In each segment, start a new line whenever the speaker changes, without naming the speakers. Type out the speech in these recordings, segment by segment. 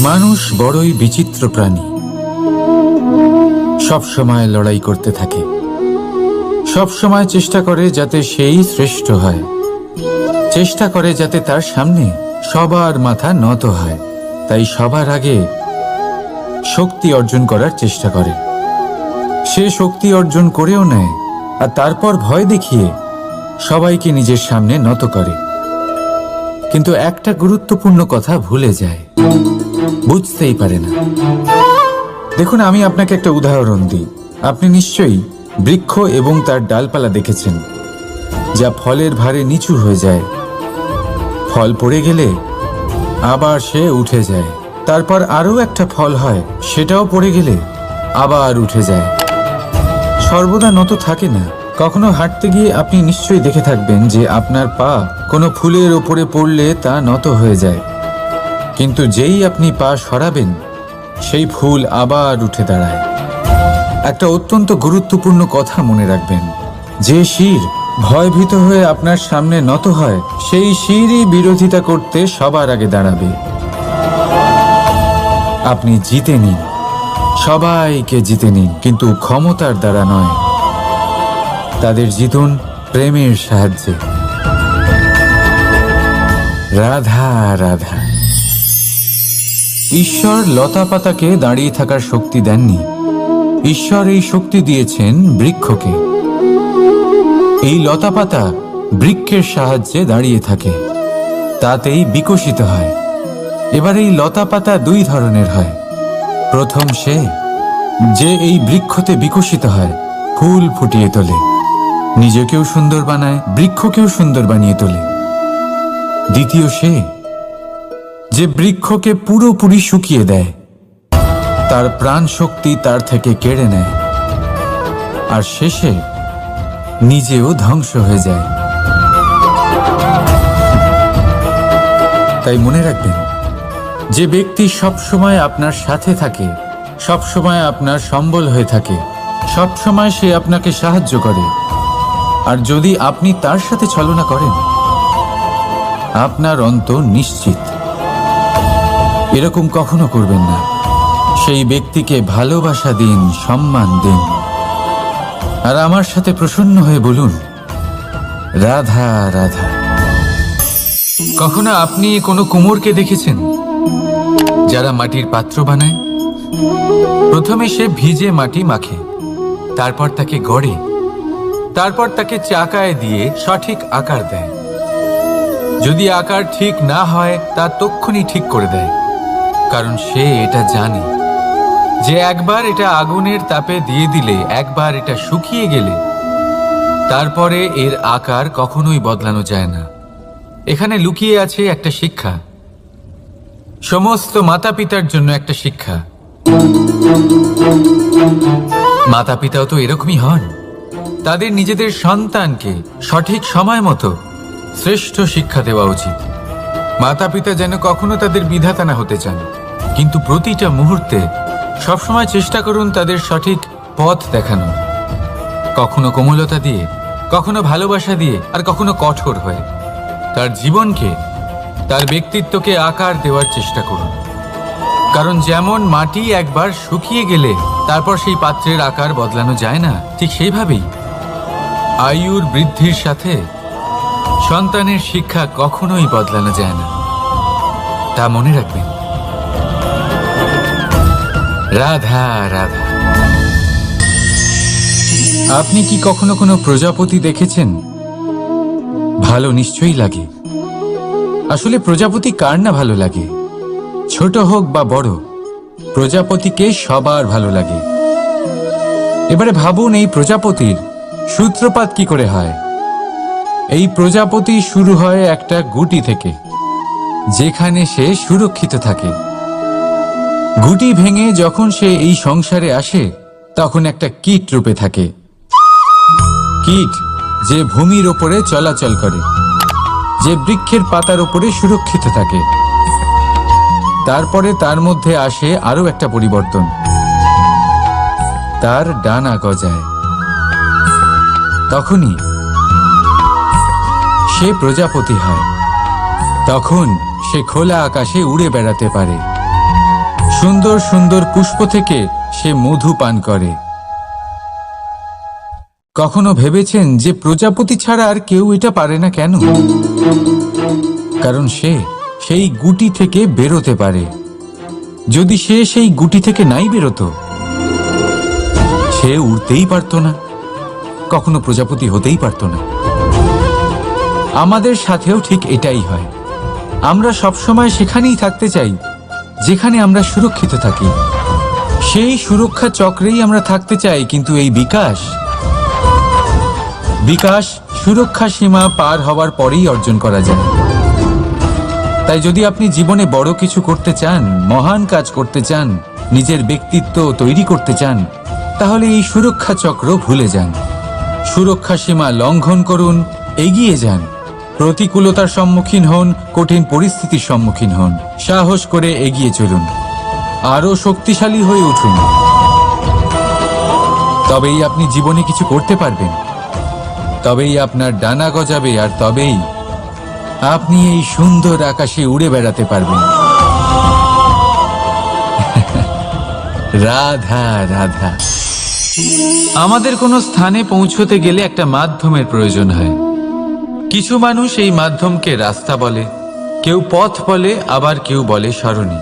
মানুষ বড়ই বিচিত্র প্রাণী। সব সময় লড়াই করতে থাকে, সব সময় চেষ্টা করে যাতে সেই শ্রেষ্ঠ হয়, চেষ্টা করে যাতে তার সামনে সবার মাথা নত হয়। তাই সবার আগে শক্তি অর্জন করার চেষ্টা করে। সে শক্তি অর্জন করেও নেয়, আর তারপর ভয় দেখিয়ে সবাইকে নিজের সামনে নত করে। কিন্তু একটা গুরুত্বপূর্ণ কথা ভুলে যায়, বুঝতেই পারে না। দেখুন, আমি আপনাকে একটা উদাহরণ দিই। আপনি নিশ্চয়ই বৃক্ষ এবং তার ডালপালা দেখেছেন, যা ফলের ভারে নিচু হয়ে যায়। ফল পড়ে গেলে আবার সে উঠে যায়, তারপর আরও একটা ফল হয়, সেটাও পড়ে গেলে আবার উঠে যায়, সর্বদা নত থাকে না। কখনো হাঁটতে গিয়ে আপনি নিশ্চয়ই দেখে থাকবেন যে আপনার পা কোনো ফুলের ওপরে পড়লে তা নত হয়ে যায়, কিন্তু যেই আপনি পা সরাবেন সেই ফুল আবার উঠে দাঁড়ায়। একটা অত্যন্ত গুরুত্বপূর্ণ কথা মনে রাখবেন, যে শির ভয়ভীত হয়ে আপনার সামনে নত হয়, সেই শিরই বিরোধিতা করতে সবার আগে দাঁড়াবে। আপনি জিতে নিন, সবাইকে জিতে নিন, কিন্তু ক্ষমতার দ্বারা নয়। তাদের জিতুন প্রেমের সাহায্যে। রাধা রাধা। ঈশ্বর লতা পাতাকে দাঁড়িয়ে থাকার শক্তি দেননি, ঈশ্বর এই শক্তি দিয়েছেন বৃক্ষকে। এই লতা পাতা বৃক্ষের সাহায্যে দাঁড়িয়ে থাকে, তাতেই বিকশিত হয়। এবার এই লতা পাতা দুই ধরনের হয়। প্রথম সে যে এই বৃক্ষতে বিকশিত হয়, ফুল ফুটিয়ে তোলে, নিজেকেও সুন্দর বানায়, বৃক্ষকেও সুন্দর বানিয়ে তোলে। দ্বিতীয় সে যে বৃক্ষকে পুরোপুরি শুকিয়ে দেয়, তার প্রাণ শক্তি তার থেকে কেড়ে নেয়, আর শেষে নিজেও ধ্বংস হয়ে যায়। তাই মনে রাখবেন, যে ব্যক্তি সবসময় আপনার সাথে থাকে, সবসময় আপনার সম্বল হয়ে থাকে, সবসময় সে আপনাকে সাহায্য করে, আর যদি আপনি তার সাথে ছলনা করেন, আপনার অন্ত নিশ্চিত। এরকম কখনো করবেন না। সেই ব্যক্তিকে ভালোবাসা দিন, সম্মান দিন, আর আমার সাথে প্রসন্ন হয়ে বলুন, রাধা রাধা। কখনো আপনি কোনো কুমোরকে দেখেছেন যারা মাটির পাত্র বানায়? প্রথমে সে ভিজে মাটি মাখে, তারপর তাকে গড়ে, তারপর তাকে চাকায় দিয়ে সঠিক আকার দেয়। যদি আকার ঠিক না হয় তা তক্ষুনি ঠিক করে দেয়, কারণ সে এটা জানে যে একবার এটা আগুনের তাপে দিয়ে দিলে, একবার এটা শুকিয়ে গেলে তারপরে এর আকার কখনোই বদলানো যায় না। এখানে লুকিয়ে আছে একটা শিক্ষা, সমস্ত মাতা পিতার জন্য একটা শিক্ষা। মাতা পিতাও তো এরকমই হন, তাদের নিজেদের সন্তানকে সঠিক সময় মতো শ্রেষ্ঠ শিক্ষা দেওয়া উচিত। মাতা পিতা যেন কখনো তাদের বিধাতা না হতে চান, কিন্তু প্রতিটা মুহূর্তে সবসময় চেষ্টা করুন তাদের সঠিক পথ দেখানো, কখনো কোমলতা দিয়ে, কখনো ভালোবাসা দিয়ে, আর কখনো কঠোর হয়ে। তার জীবনকে, তার ব্যক্তিত্বকে আকার দেওয়ার চেষ্টা করুন, কারণ যেমন মাটি একবার শুকিয়ে গেলে তারপর সেই পাত্রের আকার বদলানো যায় না, ঠিক সেইভাবেই আয়ুর বৃদ্ধির সাথে সন্তানের শিক্ষা কখনোই বদলানো যায় না। তা মনে রাখবেন। রাধা রাধা। আপনি কি কখনো কোনো প্রজাপতি দেখেছেন? ভালো নিশ্চয়ই লাগে। আসলে প্রজাপতি কার না ভালো লাগে? ছোট হোক বা বড়, প্রজাপতিকে সবার ভালো লাগে। এবারে ভাবুন, এই প্রজাপতির সূত্রপাত কি করে হয়? এই প্রজাপতি শুরু হয় একটা গুটি থেকে, যেখানে সে সুরক্ষিত থাকে। গুটি ভেঙে যখন সে এই সংসারে আসে, তখন একটা কীট রূপে থাকে। কীট যে ভূমির ওপরে চলাচল করে, যে বৃক্ষের পাতার ওপরে সুরক্ষিত থাকে। তারপরে তার মধ্যে আসে আরো একটা পরিবর্তন, তার ডানা গজায়। তখনই সে প্রজাপতি হয়। তখন সে খোলা আকাশে উড়ে বেড়াতে পারে। সুন্দর সুন্দর পুষ্প থেকে সে মধু পান করে। কখনো ভেবেছেন যে প্রজাপতি ছাড়া আর কেউ এটা পারে না কেন? কারণ সে সেই গুটি থেকে বেরোতে পারে। যদি সে সেই গুটি থেকে নাই বেরোতো, সে উড়তেই পারত না, কখনো প্রজাপতি হতেই পারত না। আমাদের সাথেও ঠিক এটাই হয়। আমরা সবসময় সেখানেই থাকতে চাই যেখানে আমরা সুরক্ষিত থাকি। সেই সুরক্ষা চক্রেই আমরা থাকতে চাই, কিন্তু এই বিকাশ সুরক্ষা সীমা পার হওয়ার পরেই অর্জন করা যায়। তাই যদি আপনি জীবনে বড় কিছু করতে চান, মহান কাজ করতে চান, নিজের ব্যক্তিত্ব তৈরি করতে চান, তাহলে এই সুরক্ষা চক্র ভুলে যান। সুরক্ষা সীমা লঙ্ঘন করুন, এগিয়ে যান, প্রতিকূলতার সম্মুখীন হন, কঠিন পরিস্থিতির সম্মুখীন হন, সাহস করে এগিয়ে চলুন, আরো শক্তিশালী হয়ে উঠুন। তবেই আপনি জীবনে কিছু করতে পারবেন, তবেই আপনার ডানা গজাবে, আর তবেই আপনি এই সুন্দর আকাশে উড়ে বেড়াতে পারবেন। রাধা রাধা। আমাদের কোনো স্থানে পৌঁছতে গেলে একটা মাধ্যমের প্রয়োজন হয়। কিছু মানুষ এই মাধ্যমকে রাস্তা বলে, কেউ পথ বলে, আবার কেউ বলে সরণি।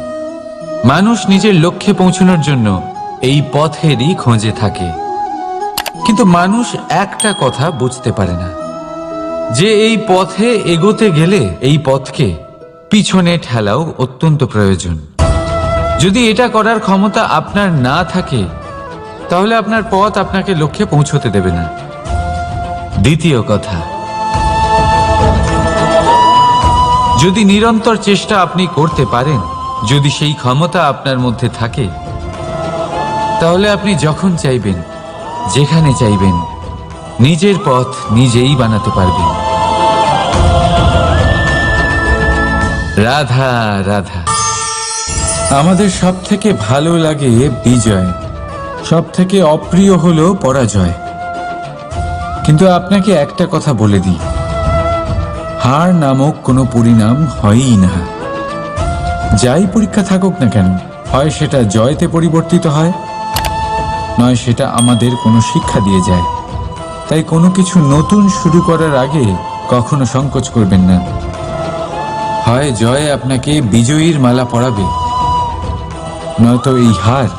মানুষ নিজের লক্ষ্যে পৌঁছানোর জন্য এই পথেরই খোঁজে থাকে, কিন্তু মানুষ একটা কথা বুঝতে পারে না, যে এই পথে এগোতে গেলে এই পথকে পিছনে ঠেলাও অত্যন্ত প্রয়োজন। যদি এটা করার ক্ষমতা আপনার না থাকে, তাহলে আপনার পথ আপনাকে লক্ষ্যে পৌঁছতে দেবে না। দ্বিতীয় কথা, যদি নিরন্তর চেষ্টা আপনি করতে পারেন, যদি সেই ক্ষমতা আপনার মধ্যে থাকে, তাহলে আপনি যখন চাইবেন, যেখানে চাইবেন, নিজের পথ নিজেই বানাতে পারবেন। রাধা রাধা। আমাদের সব থেকে ভালো লাগে বিজয়, সব থেকে অপ্রিয় হলো পরাজয়। কিন্তু আপনাকে একটা কথা বলে দিই, হার নামক কোনো পরিণাম হয়ই না। যাই পরীক্ষা থাকুক না কেন, হয় সেটা জয়তে পরিবর্তিত হয়, নয় সেটা আমাদের কোনো শিক্ষা দিয়ে যায়। তাই কোনো কিছু নতুন শুরু করার আগে কখনো সংকোচ করবেন না। হয় জয় আপনাকে বিজয়ীর মালা পরাবে, নয়তো এই হার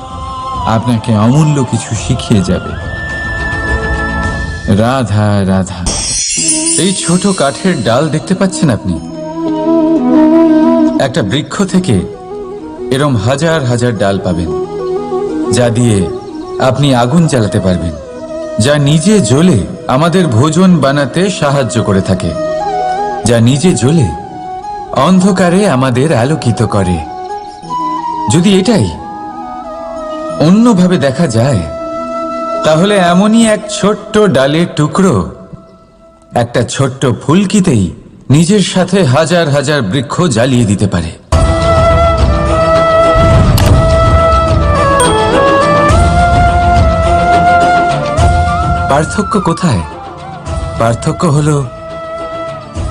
আপনাকে অমূল্য কিছু শিখিয়ে যাবে। রাধা রাধা। এই ছোট কাঠের ডাল দেখতে পাচ্ছেন আপনি? একটা বৃক্ষ থেকে এরম হাজার হাজার ডাল পাবেন, যা দিয়ে আপনি আগুন জ্বালাতে পারবেন, যা নিজে জ্বলে আমাদের ভোজন বানাতে সাহায্য করে থাকে, যা নিজে জ্বলে অন্ধকারে আমাদের আলোকিত করে। যদি এটাই অন্যভাবে দেখা যায়, তাহলে এমনই এক ছোট্ট ডালের টুকরো একটা ছোট্ট ফুলকিতেই নিজের সাথে হাজার হাজার বৃক্ষ জ্বালিয়ে দিতে পারে। পার্থক্য কোথায়? পার্থক্য হলো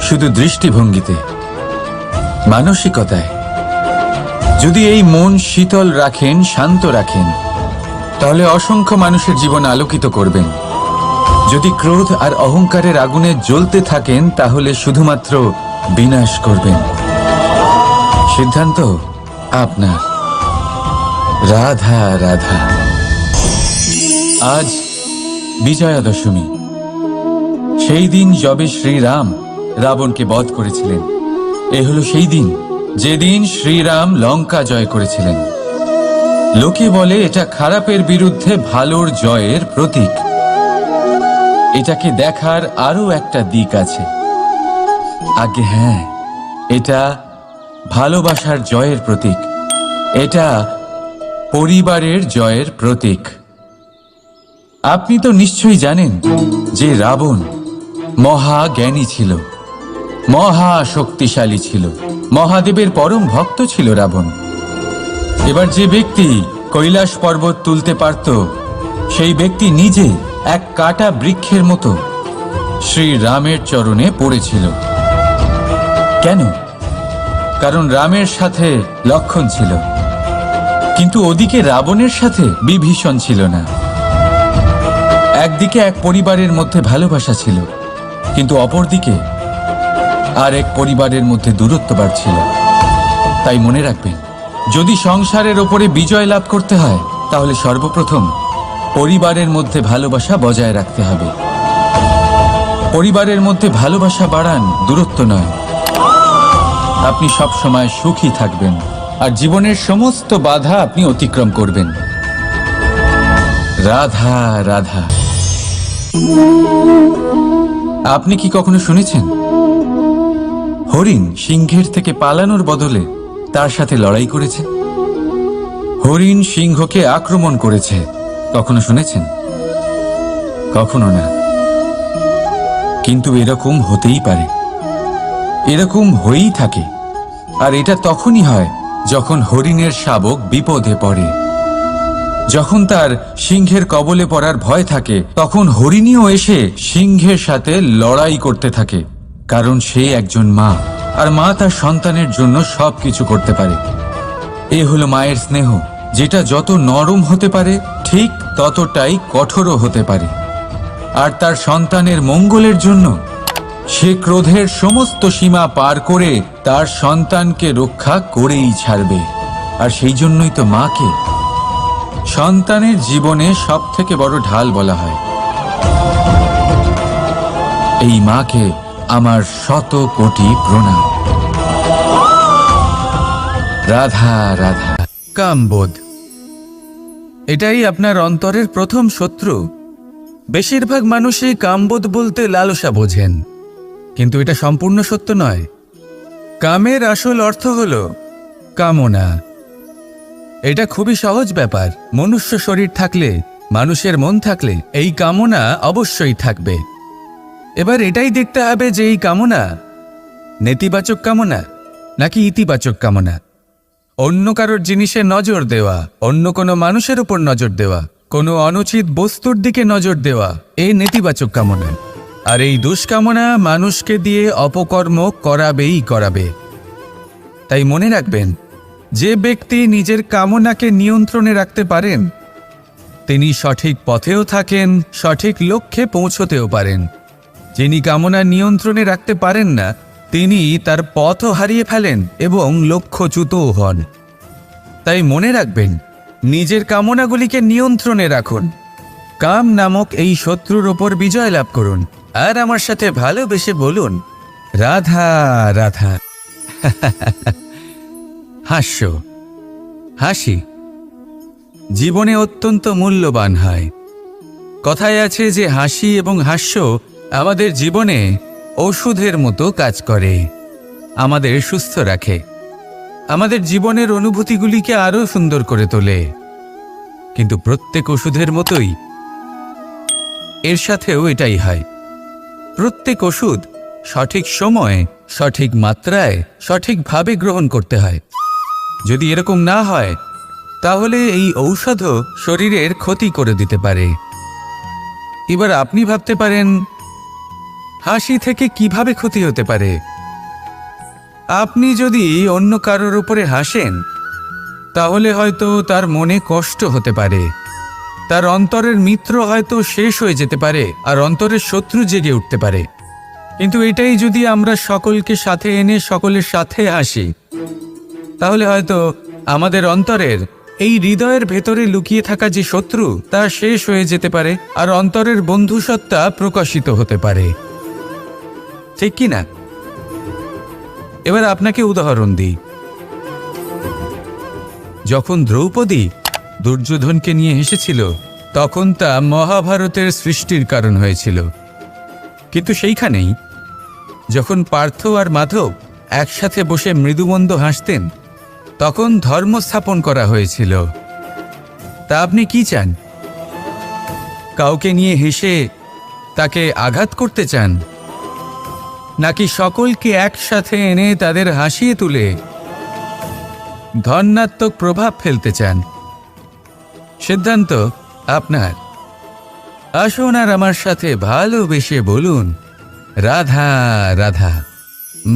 শুধু দৃষ্টিভঙ্গিতে, মানসিকতায়। যদি এই মন শীতল রাখেন, শান্ত রাখেন, তাহলে অসংখ্য মানুষের জীবন আলোকিত করবেন। যদি ক্রোধ আর অহংকারের আগুনে জ্বলতে থাকেন, তাহলে শুধুমাত্র বিনাশ করবেন। সিদ্ধান্ত আপনার। রাধা রাধা। আজ বিজয়া দশমী, সেই দিন যবে শ্রীরাম রাবণকে বধ করেছিলেন। এ হলো সেই দিন যেদিন শ্রীরাম লঙ্কা জয় করেছিলেন। লোকে বলে এটা খারাপের বিরুদ্ধে ভালোর জয়ের প্রতীক। এটাকে দেখার আরো একটা দিক আছে। আগে হ্যাঁ, এটা ভালোবাসার জয়ের প্রতীক, এটা পরিবারের জয়ের প্রতীক। আপনি তো নিশ্চয়ই জানেন যে রাবণ মহা জ্ঞানী ছিল, মহা শক্তিশালী ছিল, মহাদেবের পরম ভক্ত ছিল রাবণ। এবার যে ব্যক্তি কৈলাস পর্বত তুলতে পারত, সেই ব্যক্তি নিজে এক কাটা বৃক্ষের মতো শ্রী রামের চরণে পড়েছিল। কেন? কারণ রামের সাথে লক্ষণ ছিল, কিন্তু ওদিকে রাবণের সাথে বিভীষণ ছিল না। একদিকে এক পরিবারের মধ্যে ভালোবাসা ছিল, কিন্তু অপরদিকে আর এক পরিবারের মধ্যে দূরত্ব বাড়ছিল। তাই মনে রাখবেন, যদি সংসারের ওপরে বিজয় লাভ করতে হয় তাহলে সর্বপ্রথম পরিবারের মধ্যে ভালোবাসা বজায় রাখতে হবে। পরিবারের মধ্যে ভালোবাসা বাড়ান, দূরত্ব নয়। আপনি সব সময় সুখী থাকবেন আর জীবনের সমস্ত বাধা আপনি অতিক্রম করবেন। রাধা রাধা। আপনি কি কখনো শুনেছেন হরিণ সিংহের থেকে পালানোর বদলে তার সাথে লড়াই করেছে? হরিণ সিংহকে আক্রমণ করেছে, কখনো শুনেছেন? কখনো না। কিন্তু এরকম হতেই পারে, এরকম হয়েই থাকে। আর এটা তখনই হয় যখন হরিণের শাবক বিপদে পড়ে। যখন তার সিংহের কবলে পড়ার ভয় থাকে, তখন হরিণীও এসে সিংহের সাথে লড়াই করতে থাকে। কারণ সে একজন মা, আর মা তার সন্তানের জন্য সবকিছু করতে পারে। এ হলো মায়ের স্নেহ, যেটা যত নরম হতে পারে ঠিক ততটাই কঠোরও হতে পারে। আর তার সন্তানের মঙ্গলের জন্য সে ক্রোধের সমস্ত সীমা পার করে তার সন্তানকে রক্ষা করেই ছাড়বে। আর সেই জন্যই তো মাকে সন্তানের জীবনে সব থেকে বড় ঢাল বলা হয়। এই মাকে আমার শত কোটি প্রণাম। রাধা রাধা।
কামবোধ, এটাই আপনার অন্তরের প্রথম শত্রু। বেশিরভাগ মানুষই কামবোধ বলতে লালসা বোঝেন, কিন্তু এটা সম্পূর্ণ সত্য নয়। কামের আসল অর্থ হল কামনা। এটা খুবই সহজ ব্যাপার। মনুষ্য শরীর থাকলে, মানুষের মন থাকলে এই কামনা অবশ্যই থাকবে। এবার এটাই দেখতে হবে যে এই কামনা নেতিবাচক কামনা নাকি ইতিবাচক কামনা। অন্য কারোর জিনিসে নজর দেওয়া, অন্য কোনো মানুষের উপর নজর দেওয়া, কোনো অনুচিত বস্তুর দিকে নজর দেওয়া, এই নেতিবাচক কামনা। আর এই দুষ্কামনা মানুষকে দিয়ে অপকর্ম করাবেই করাবে। তাই মনে রাখবেন, যে ব্যক্তি নিজের কামনাকে নিয়ন্ত্রণে রাখতে পারেন তিনি সঠিক পথেও থাকেন, সঠিক লক্ষ্যে পৌঁছতেও পারেন। যিনি কামনা নিয়ন্ত্রণে রাখতে পারেন না তিনি তার পথও হারিয়ে ফেলেন এবং লক্ষ্যচ্যুতও হন। তাই মনে রাখবেন, নিজের কামনাগুলিকে নিয়ন্ত্রণে রাখুন। কাম নামক এই শত্রুর ওপর বিজয় লাভ করুন। আর আমার সাথে ভালোবেসে বলুন, রাধা রাধা। হাস্য, হাসি জীবনে অত্যন্ত মূল্যবান হয়। কথায় আছে যে হাসি এবং হাস্য আমাদের জীবনে ওষুধের মতো কাজ করে, আমাদের সুস্থ রাখে, আমাদের জীবনের অনুভূতিগুলিকে আরও সুন্দর করে তোলে। কিন্তু প্রত্যেক ওষুধের মতোই এর সাথেও এটাই হয়। প্রত্যেক ওষুধ সঠিক সময়ে, সঠিক মাত্রায়, সঠিকভাবে গ্রহণ করতে হয়। যদি এরকম না হয় তাহলে এই ঔষধও শরীরের ক্ষতি করে দিতে পারে। এবার আপনি ভাবতে পারেন, হাসি থেকে কিভাবে ক্ষতি হতে পারে? আপনি যদি অন্য কারোর উপরে হাসেন তাহলে হয়তো তার মনে কষ্ট হতে পারে, তার অন্তরের মিত্র হয়তো শেষ হয়ে যেতে পারে, আর অন্তরের শত্রু জেগে উঠতে পারে। কিন্তু এটাই যদি আমরা সকলকে সাথে এনে সকলের সাথে হাসি, তাহলে হয়তো আমাদের অন্তরের এই হৃদয়ের ভেতরে লুকিয়ে থাকা যে শত্রু তা শেষ হয়ে যেতে পারে, আর অন্তরের বন্ধুসত্তা প্রকাশিত হতে পারে। ঠিক কি না? এবার আপনাকে উদাহরণ দিই। যখন দ্রৌপদী দুর্যোধনকে নিয়ে হেসেছিল তখন তা মহাভারতের সৃষ্টির কারণ হয়েছিল। কিন্তু সেইখানেই যখন পার্থ আর মাধব একসাথে বসে মৃদুমন্দ হাসতেন তখন ধর্ম স্থাপন করা হয়েছিল। তা আপনি কি চান? কাউকে নিয়ে হেসে তাকে আঘাত করতে চান, নাকি সকলকে একসাথে এনে তাদের হাসিয়ে তুলে ধনাত্মক প্রভাব ফেলতে চান? সিদ্ধান্ত আপনার। আসুন আর আমার সাথে ভালোবেসে বলুন, রাধা রাধা।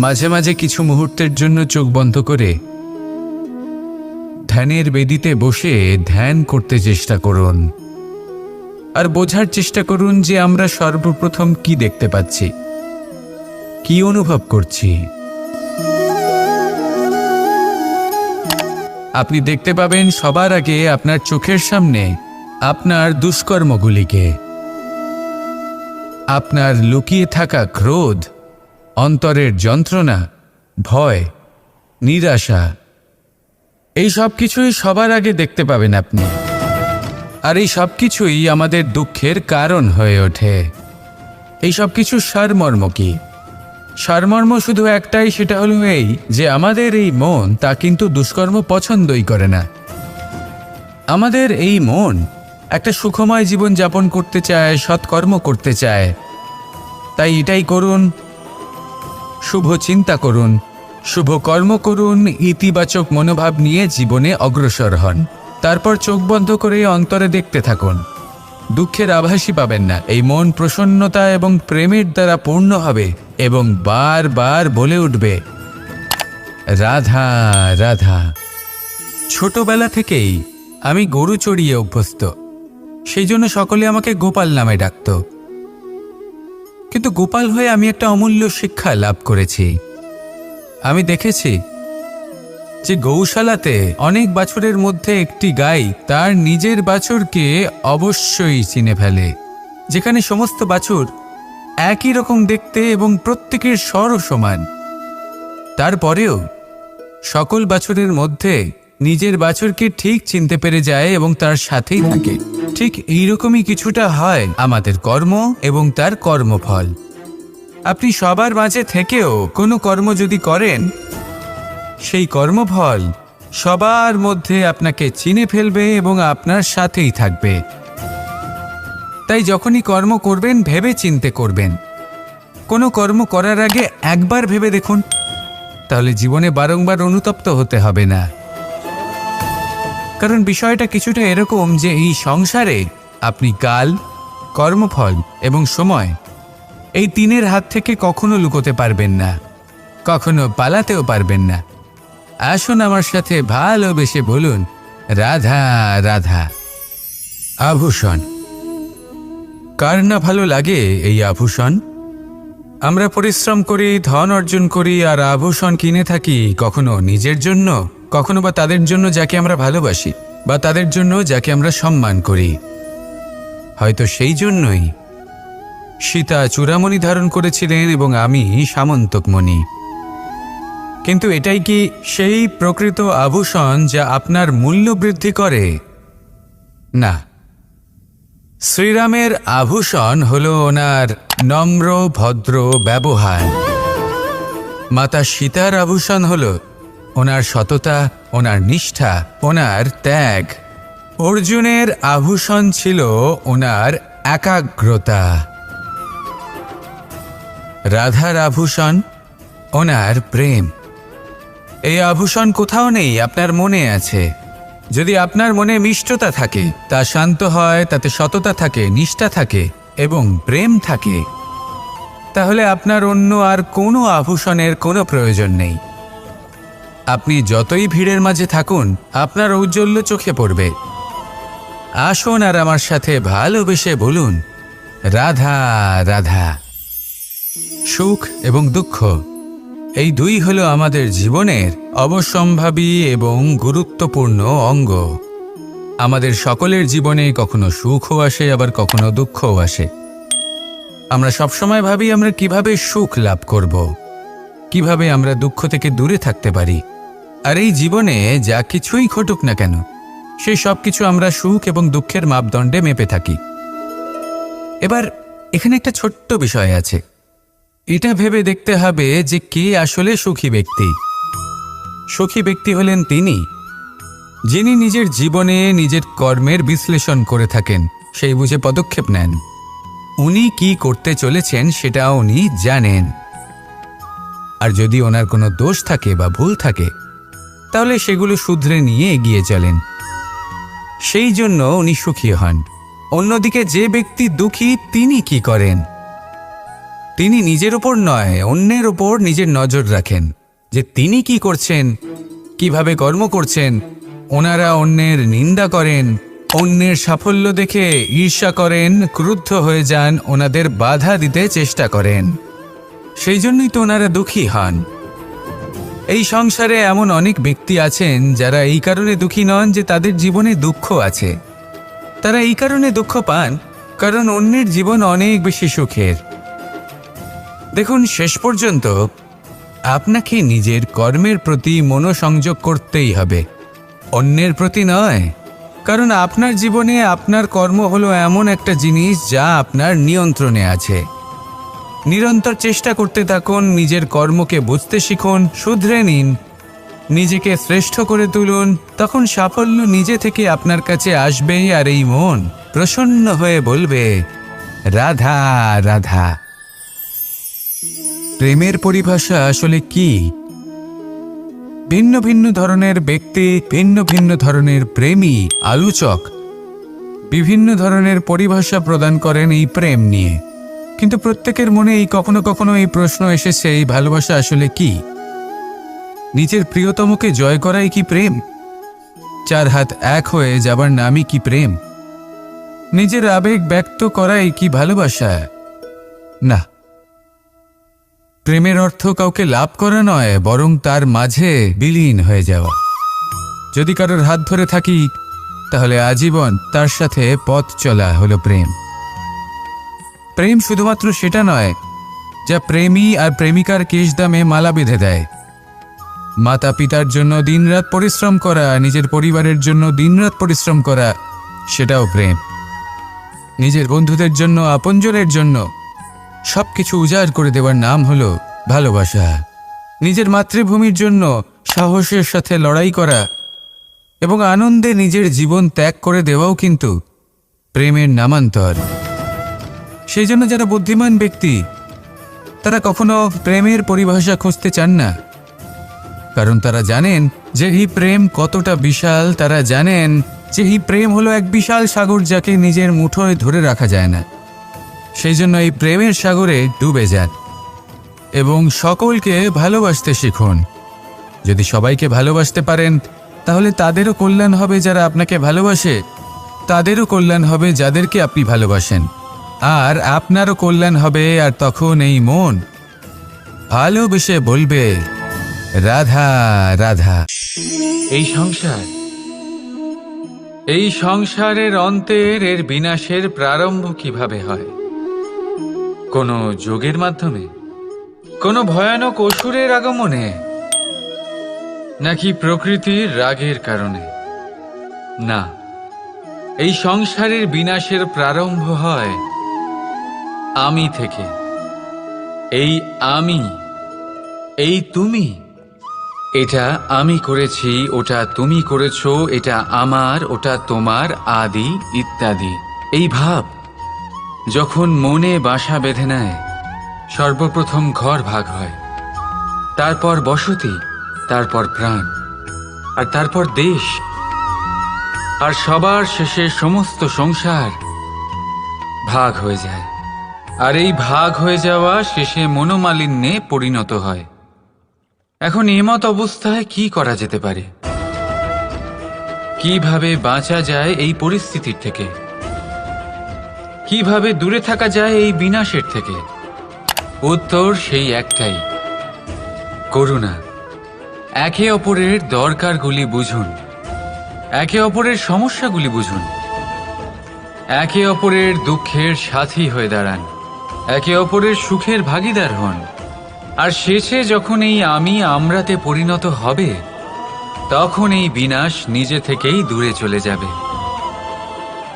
মাঝে মাঝে কিছু মুহূর্তের জন্য চোখ বন্ধ করে ধ্যানের বেদিতে বসে ধ্যান করতে চেষ্টা করুন আর বোঝার চেষ্টা করুন যে আমরা সর্বপ্রথম কি দেখতে পাচ্ছি, কি অনুভব করছি। আপনি দেখতে পাবেন সবার আগে আপনার চোখের সামনে আপনার দুষ্কর্মগুলিকে, আপনার লুকিয়ে থাকা ক্রোধ, অন্তরের যন্ত্রণা, ভয়, নিরাশা, এই সব কিছুই সবার আগে দেখতে পাবেন আপনি। আর এই সব কিছুই আমাদের দুঃখের কারণ হয়ে ওঠে। এই সব কিছু সারমর্ম কি? সারমর্ম শুধু একটাই, সেটা হলো এই যে আমাদের এই মন তা কিন্তু দুষ্কর্ম পছন্দই করে না। আমাদের এই মন একটা সুখময় জীবন যাপন করতে চায়, সৎকর্ম করতে চায়। তাই এটাই করুন, শুভ চিন্তা করুন, শুভ কর্ম করুন, ইতিবাচক মনোভাব নিয়ে জীবনে অগ্রসর হন। তারপর চোখ বন্ধ করে অন্তরে দেখতে থাকুন। দুঃখের আভাসই পাবেন না। এই মন প্রসন্নতা এবং প্রেমের দ্বারা পূর্ণ হবে এবং বারবার বলে উঠবে, রাধা রাধা। ছোটবেলা থেকেই আমি গরু চড়িয়ে অভ্যস্ত, সেই জন্য সকলে আমাকে গোপাল নামে ডাকত। কিন্তু গোপাল হয়ে আমি একটা অমূল্য শিক্ষা লাভ করেছি। আমি দেখেছি যে গৌশালাতে অনেক বাছুরের মধ্যে একটি গাই তার নিজের বাছুরকে অবশ্যই চিনে ফেলে। যেখানে সমস্ত বাছুর একই রকম দেখতে এবং প্রত্যেকের স্বরও সমান, তারপরেও সকল বাছুরের মধ্যে নিজের বাছুরকে ঠিক চিনতে পেরে যায় এবং তার সাথেই থাকে। ঠিক এইরকমই কিছুটা হয় আমাদের কর্ম এবং তার কর্মফল। আপনি সবার মাঝে থেকেও কোনো কর্ম যদি করেন, সেই কর্মফল সবার মধ্যে আপনাকে চিনে ফেলবে এবং আপনার সাথেই থাকবে। তাই যখনই কর্ম করবেন ভেবে চিন্তে করবেন। কোনো কর্ম করার আগে একবার ভেবে দেখুন, তাহলে জীবনে বারংবার অনুতপ্ত হতে হবে না। কারণ বিষয়টা কিছুটা এরকম যে এই সংসারে আপনি কাল, কর্মফল এবং সময়, এই তিনের হাত থেকে কখনো লুকোতে পারবেন না, কখনো পালাতেও পারবেন না। আসুন আমার সাথে ভালোবেসে বলুন, রাধা রাধা। আভূষণ। কার না ভালো লাগে এই আভূষণ? আমরা পরিশ্রম করি, ধন অর্জন করি আর আভূষণ কিনে থাকি, কখনো নিজের জন্য, কখনো বা তাদের জন্য যাকে আমরা ভালোবাসি, বা তাদের জন্য যাকে আমরা সম্মান করি। হয়তো সেই জন্যই সীতা চূড়ামণি ধারণ করেছিলেন এবং আমি সামন্তকমণি। কিন্তু এটাই কি সেই প্রকৃত আভূষণ যা আপনার মূল্য বৃদ্ধি করে? না। শ্রীরামের আভূষণ হলো ওনার নম্র ভদ্র ব্যবহার। মাতা সীতার আভূষণ হলো ওনার সততা, ওনার নিষ্ঠা, ওনার ত্যাগ। অর্জুনের আভূষণ ছিল ওনার একাগ্রতা। রাধার আভূষণ ওনার প্রেম। এই আভূষণ কোথাও নেই, আপনার মনে আছে। যদি আপনার মনে মিষ্টতা থাকে, তা শান্ত হয়, তাতে সততা থাকে, নিষ্ঠা থাকে এবং প্রেম থাকে, তাহলে আপনার অন্য আর কোনো আভূষণের কোনো প্রয়োজন নেই। আপনি যতই ভিড়ের মাঝে থাকুন, আপনার ঔজ্জ্বল্য চোখে পড়বে। আসুন আর আমার সাথে ভালোবেসে বলুন, রাধা রাধা। সুখ এবং দুঃখ, এই দুই হলো আমাদের জীবনের অবশ্যম্ভাবী এবং গুরুত্বপূর্ণ অঙ্গ। আমাদের সকলের জীবনে কখনো সুখও আসে, আবার কখনো দুঃখও আসে। আমরা সবসময় ভাবি আমরা কিভাবে সুখ লাভ করব, কিভাবে আমরা দুঃখ থেকে দূরে থাকতে পারি। আর এই জীবনে যা কিছুই ঘটুক না কেন, সেই সব কিছু আমরা সুখ এবং দুঃখের মাপদণ্ডে মেপে থাকি। এবার এখানে একটা ছোট্ট বিষয় আছে। এটা ভেবে দেখতে হবে যে কে আসলে সুখী ব্যক্তি। সুখী ব্যক্তি হলেন তিনি যিনি নিজের জীবনে নিজের কর্মের বিশ্লেষণ করে থাকেন, সেই বুঝে পদক্ষেপ নেন। উনি কি করতে চলেছেন সেটা উনি জানেন। আর যদি ওনার কোনো দোষ থাকে বা ভুল থাকে, তাহলে সেগুলো শুধরে নিয়ে এগিয়ে চলেন। সেই জন্য উনি সুখী হন। অন্যদিকে যে ব্যক্তি দুঃখী, তিনি কি করেন? তিনি নিজের উপর নয়, অন্যের উপর নিজের নজর রাখেন যে তিনি কি করছেন, কিভাবে কর্ম করছেন, ওনারা অন্যের নিন্দা করেন, অন্যের সাফল্য দেখে ঈর্ষা করেন, ক্রুদ্ধ হয়ে যান, ওনাদের বাধা দিতে চেষ্টা করেন। সেই জন্যই তো ওনারা দুঃখী হন। এই সংসারে এমন অনেক ব্যক্তি আছেন যারা এই কারণে দুঃখী নন যে তাদের জীবনে দুঃখ আছে। তারা এই কারণে দুঃখ পান কারণ অন্যের জীবন অনেক বেশি সুখের। দেখুন, শেষ পর্যন্ত আপনাকে নিজের কর্মের প্রতি মনোসংযোগ করতেই হবে, অন্যের প্রতি নয়। কারণ আপনার জীবনে আপনার কর্ম হলো এমন একটা জিনিস যা আপনার নিয়ন্ত্রণে আছে। নিরন্তর চেষ্টা করতে থাকুন, নিজের কর্মকে বুঝতে শিখুন, শুধরে নিন, নিজেকে শ্রেষ্ঠ করে তুলুন। তখন সাফল্য নিজে থেকে আপনার কাছে আসবে, আর এই মন প্রসন্ন হয়ে বলবে, রাধা রাধা। প্রেমের পরিভাষা আসলে কি? ভিন্ন ভিন্ন ধরনের ব্যক্তি, ভিন্ন ভিন্ন ধরনের প্রেমী, আলোচক বিভিন্ন ধরনের পরিভাষা প্রদান করেন এই প্রেম নিয়ে। কিন্তু প্রত্যেকের মনে কখনো কখনো এই প্রশ্ন এসেছে, এই ভালোবাসা আসলে কি? নিজের প্রিয়তমকে জয় করাই কি প্রেম? চার হাত এক হয়ে যাবার নামই কি প্রেম? নিজের আবেগ ব্যক্ত করাই কি ভালোবাসা? না, প্রেমের অর্থ কাউকে লাভ করা নয়, বরং তার মাঝে বিলীন হয়ে যাওয়া। যদি কারোর হাত ধরে থাকি তাহলে আজীবন তার সাথে পথ চলা হলো প্রেম। প্রেম শুধুমাত্র সেটা নয় যা প্রেমী আর প্রেমিকার কেশদামে মালা বেঁধে দেয়। মাতা পিতার জন্য দিনরাত পরিশ্রম করা, নিজের পরিবারের জন্য দিনরাত পরিশ্রম করা, সেটাও প্রেম। নিজের বন্ধুদের জন্য, আপনজনের জন্য সবকিছু উজাড় করে দেওয়ার নাম হলো ভালোবাসা। নিজের মাতৃভূমির জন্য সাহসের সাথে লড়াই করা এবং আনন্দে নিজের জীবন ত্যাগ করে দেওয়াও কিন্তু প্রেমের নামান্তর। সেই জন্য যারা বুদ্ধিমান ব্যক্তি তারা কখনো প্রেমের পরিভাষা খুঁজতে চান না, কারণ তারা জানেন যে এই প্রেম কতটা বিশাল। তারা জানেন যে এই প্রেম হলো এক বিশাল সাগর যাকে নিজের মুঠোয় ধরে রাখা যায় না। সেই জন্য এই প্রেমের সাগরে ডুবে যান এবং সকলকে ভালোবাসতে শিখুন। যদি সবাইকে ভালোবাসতে পারেন তাহলে তাদেরও কল্যাণ হবে যারা আপনাকে ভালোবাসে, তাদেরও কল্যাণ হবে যাদেরকে আপনি ভালোবাসেন, আর আপনারও কল্যাণ হবে। আর তখন এই মন ভালোবেসে বলবে, রাধা রাধা। এই সংসারের অন্তের, এর বিনাশের প্রারম্ভ কিভাবে হয়? কোনো যোগের মাধ্যমে? কোনো ভয়ানক অসুরের আগমনে? নাকি প্রকৃতির রাগের কারণে? না, এই সংসারের বিনাশের প্রারম্ভ হয় আমি থেকে। এই আমি, এই তুমি, এটা আমি করেছি, ওটা তুমি করেছো, এটা আমার, ওটা তোমার, আদি ইত্যাদি। এই ভাব যখন মনে বাসা বেঁধে নেয়, সর্বপ্রথম ঘর ভাগ হয়, তারপর বসতি, তারপর প্রাণ, আর তারপর দেশ, আর সবার শেষে সমস্ত সংসার ভাগ হয়ে যায়। আর এই ভাগ হয়ে যাওয়া শেষে মনোমালিন্যে পরিণত হয়। এখন এমত অবস্থায় কি করা যেতে পারে? কিভাবে বাঁচা যায় এই পরিস্থিতির থেকে? কিভাবে দূরে থাকা যায় এই বিনাশের থেকে? উত্তর সেই একটাই, করুণা। একে অপরের দরকারগুলি বুঝুন, একে অপরের সমস্যাগুলি বুঝুন, একে অপরের দুঃখের সাথী হয়ে দাঁড়ান, একে অপরের সুখের ভাগীদার হন। আর শেষে যখন এই আমি আমরাতে পরিণত হবে, তখন এই বিনাশ নিজে থেকেই দূরে চলে যাবে।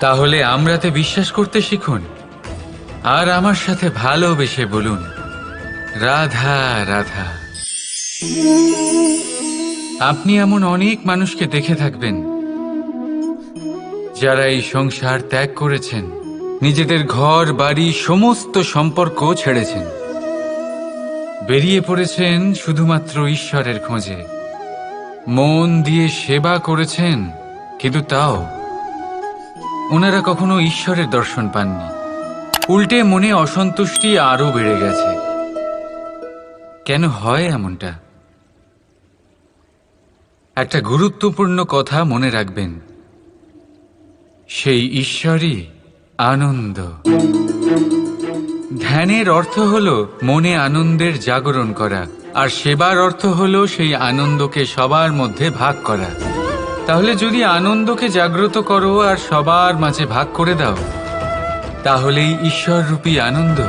তাহলে আমরাতে বিশ্বাস করতে শিখুন, আর আমার সাথে ভালোবেসে বলুন, রাধা রাধা। আপনি এমন অনেক মানুষকে দেখে থাকবেন যারা এই সংসার ত্যাগ করেছেন, নিজেদের ঘর বাড়ি সমস্ত সম্পর্ক ছেড়েছেন, বেরিয়ে পড়েছেন শুধুমাত্র ঈশ্বরের খোঁজে। মন দিয়ে সেবা করেছেন, কিন্তু তাও ওনারা কখনো ঈশ্বরের দর্শন পাননি। উল্টে মনে অসন্তুষ্টি আরো বেড়ে গেছে। কেন হয় এমনটা?
একটা গুরুত্বপূর্ণ কথা মনে রাখবেন, সেই ঈশ্বরই আনন্দ। ধ্যানের অর্থ হলো মনে আনন্দের জাগরণ করা, আর সেবার অর্থ হলো সেই আনন্দকে সবার মধ্যে ভাগ করা। তাহলে যদি আনন্দকে জাগ্রত করো আর সবার মাঝে ভাগ করে দাও, তাহলেই ঈশ্বররূপী আনন্দ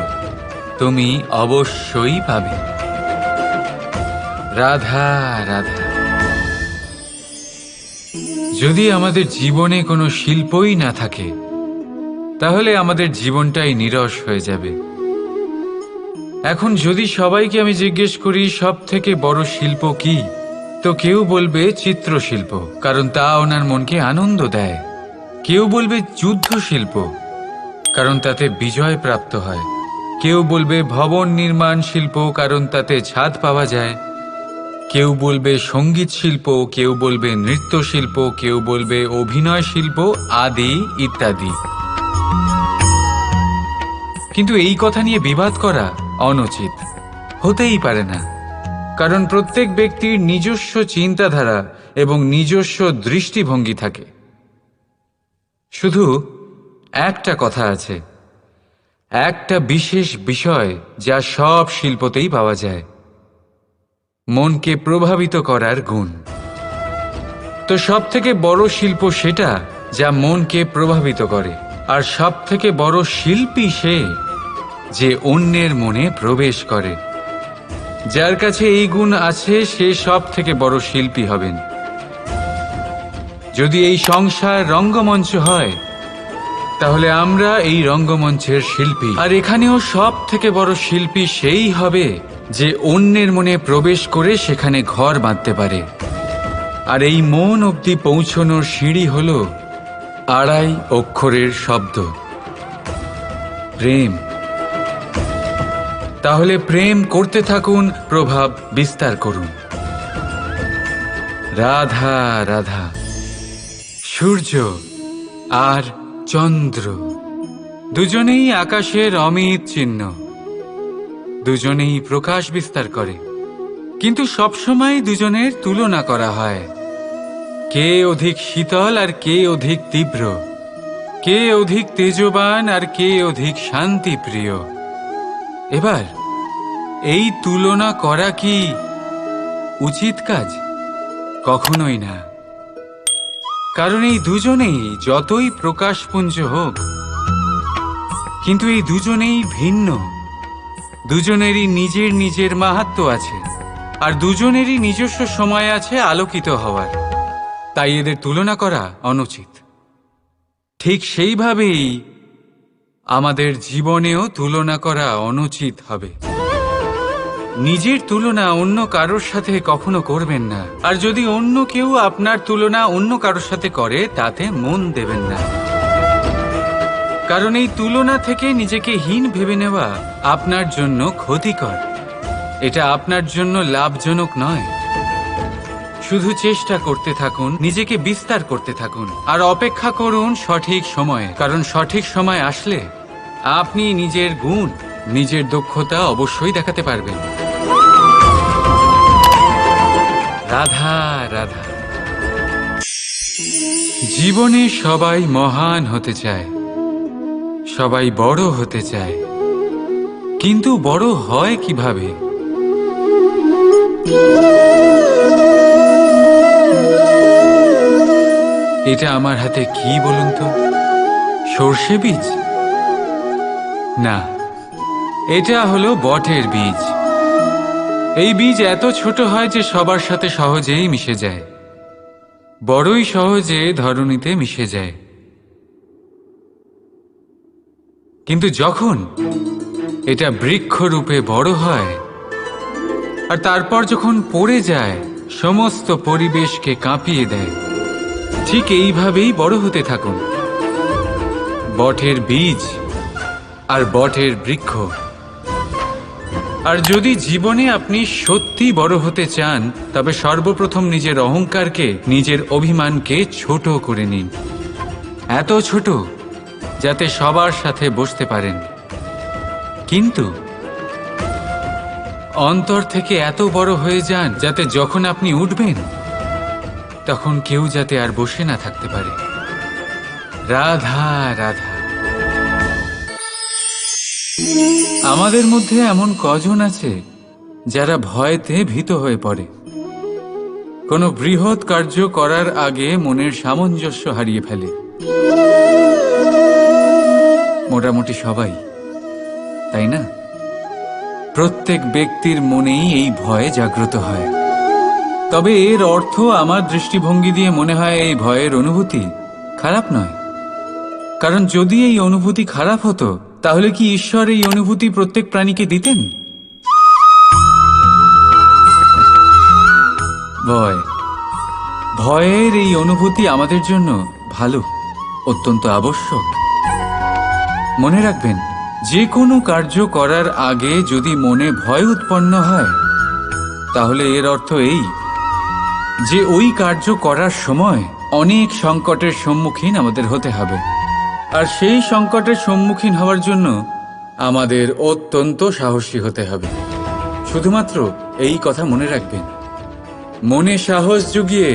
তুমি অবশ্যই পাবে। রাধা রাধা। যদি আমাদের জীবনে কোনো শিল্পই না থাকে, তাহলে আমাদের জীবনটাই নীরস হয়ে যাবে। এখন যদি সবাইকে আমি জিজ্ঞেস করি সব থেকে বড় শিল্প কি, তো কেউ বলবে চিত্রশিল্প, কারণ তা ওনার মনকে আনন্দ দেয়। কেউ বলবে যুদ্ধ শিল্প, কারণ তাতে বিজয় প্রাপ্ত হয়। কেউ বলবে ভবন নির্মাণ শিল্প, কারণ তাতে ছাদ পাওয়া যায়। কেউ বলবে সঙ্গীত শিল্প, কেউ বলবে নৃত্য শিল্প, কেউ বলবে অভিনয় শিল্প আদি ইত্যাদি। কিন্তু এই কথা নিয়ে বিবাদ করা অনুচিত, হতেই পারে না, কারণ প্রত্যেক ব্যক্তির নিজস্ব চিন্তাধারা এবং নিজস্ব দৃষ্টিভঙ্গি থাকে। শুধু একটা কথা আছে, একটা বিশেষ বিষয় যা সব শিল্পতেই পাওয়া যায়, মনকে প্রভাবিত করার গুণ। তো সব থেকে বড় শিল্প সেটা যা মনকে প্রভাবিত করে, আর সব থেকে বড় শিল্পী সে যে অন্যের মনে প্রবেশ করে। যার কাছে এই গুণ আছে সে সব থেকে বড় শিল্পী হবেন। যদি এই সংসার রঙ্গমঞ্চ হয়, তাহলে আমরা এই রঙ্গমঞ্চের শিল্পী। আর এখানেও সব থেকে বড় শিল্পী সেই হবে যে অন্যের মনে প্রবেশ করে সেখানে ঘর বাঁধতে পারে। আর এই মন অবধি পৌঁছনোর সিঁড়ি হল 2.5 অক্ষরের শব্দ, প্রেম। তাহলে প্রেম করতে থাকুন, প্রভাব বিস্তার করুন। রাধা রাধা। সূর্য আর চন্দ্র দুজনেই আকাশের অমিত চিহ্ন, দুজনেই প্রকাশ বিস্তার করে, কিন্তু সবসময় দুজনের তুলনা করা হয়। কে অধিক শীতল আর কে অধিক তীব্র, কে অধিক তেজবান আর কে অধিক শান্তিপ্রিয়। এবার এই তুলনা করা কি উচিত কাজ? কখনোই না, কারণ এই দুজনেই যতই প্রকাশপুঞ্জ হোক, কিন্তু এই দুজনেই ভিন্ন। দুজনেরই নিজের নিজের মাহাত্ম্য আছে, আর দুজনেরই নিজস্ব সময় আছে আলোকিত হওয়ার। তাই এদের তুলনা করা অনুচিত। ঠিক সেইভাবেই আমাদের জীবনেও তুলনা করা অনুচিত হবে। নিজের তুলনা অন্য কারোর সাথে কখনো করবেন না, আর যদি অন্য কেউ আপনার তুলনা অন্য কারোর সাথে করে, তাতে মন দেবেন না। কারণ এই তুলনা থেকে নিজেকে হীন ভেবে নেওয়া আপনার জন্য ক্ষতিকর। এটা আপনার জন্য লাভজনক নয়। শুধু চেষ্টা করতে থাকুন, নিজেকে বিস্তার করতে থাকুন, আর অপেক্ষা করুন সঠিক সময়ে। কারণ সঠিক সময় আসলে আপনি নিজের গুণ, নিজের দক্ষতা অবশ্যই দেখাতে পারবেন। রাধা রাধা। জীবনে সবাই মহান হতে চায়, সবাই বড় হতে চায়, কিন্তু বড় হয় কিভাবে? এটা আমার হাতে কি বলুন তো? সর্ষে বীজ? না, এটা হলো বটের বীজ। এই বীজ এত ছোট হয় যে সবার সাথে সহজেই মিশে যায়, বড়ই সহজে ধরণীতে মিশে যায়। কিন্তু যখন এটা বৃক্ষরূপে বড় হয়, আর তারপর যখন পড়ে যায়, সমস্ত পরিবেশকে কাঁপিয়ে দেয়। ঠিক এইভাবেই বড় হতে থাকুন, বটের বীজ আর বটের বৃক্ষ। আর যদি জীবনে আপনি সত্যি বড় হতে চান, তবে সর্বপ্রথম নিজের অহংকারকে, নিজের অভিমানকে ছোট করে নিন। এত ছোট যাতে সবার সাথে বসতে পারেন, কিন্তু অন্তর থেকে এত বড় হয়ে যান যাতে যখন আপনি উঠবেন, তখন কেউ যাতে আর বসে না থাকতে পারে। রাধা রাধা। আমাদের মধ্যে এমন কজন আছে যারা ভয়তে ভীত হয়ে পড়ে, কোনো বৃহৎ কার্য করার আগে মনের সামঞ্জস্য হারিয়ে ফেলে? মোটামুটি সবাই, তাই না? প্রত্যেক ব্যক্তির মনেই এই ভয় জাগ্রত হয়। তবে এর অর্থ আমার দৃষ্টিভঙ্গি দিয়ে মনে হয় এই ভয়ের অনুভূতি খারাপ নয়। কারণ যদি এই অনুভূতি খারাপ হতো, তাহলে কি ঈশ্বর এই অনুভূতি প্রত্যেক প্রাণীকে দিতেন? ভয়ের এই অনুভূতি আমাদের জন্য ভালো, অত্যন্ত আবশ্যক। মনে রাখবেন, যে কোনো কার্য করার আগে যদি মনে ভয় উৎপন্ন হয়, তাহলে এর অর্থ এই যে ওই কার্য করার সময় অনেক সংকটের সম্মুখীন আমাদের হতে হবে। আর সেই সংকটের সম্মুখীন হওয়ার জন্য আমাদের অত্যন্ত সাহসী হতে হবে। শুধুমাত্র এই কথা মনে রাখবেন, মনে সাহস জুগিয়ে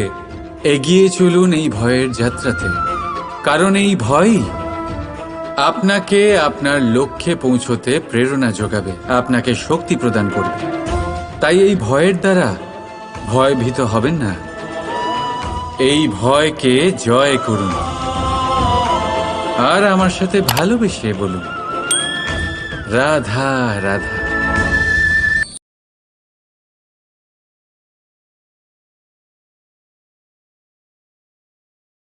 এগিয়ে চলুন এই ভয়ের যাত্রাতে। কারণ এই ভয়ই আপনাকে আপনার লক্ষ্যে পৌঁছতে প্রেরণা যোগাবে, আপনাকে শক্তি প্রদান করবে। তাই এই ভয়ের দ্বারা ভয়ভীত হবেন না, এই ভয়কে জয় করুন। আর আমার সাথে ভালোবেসে বলুন, রাধা রাধা।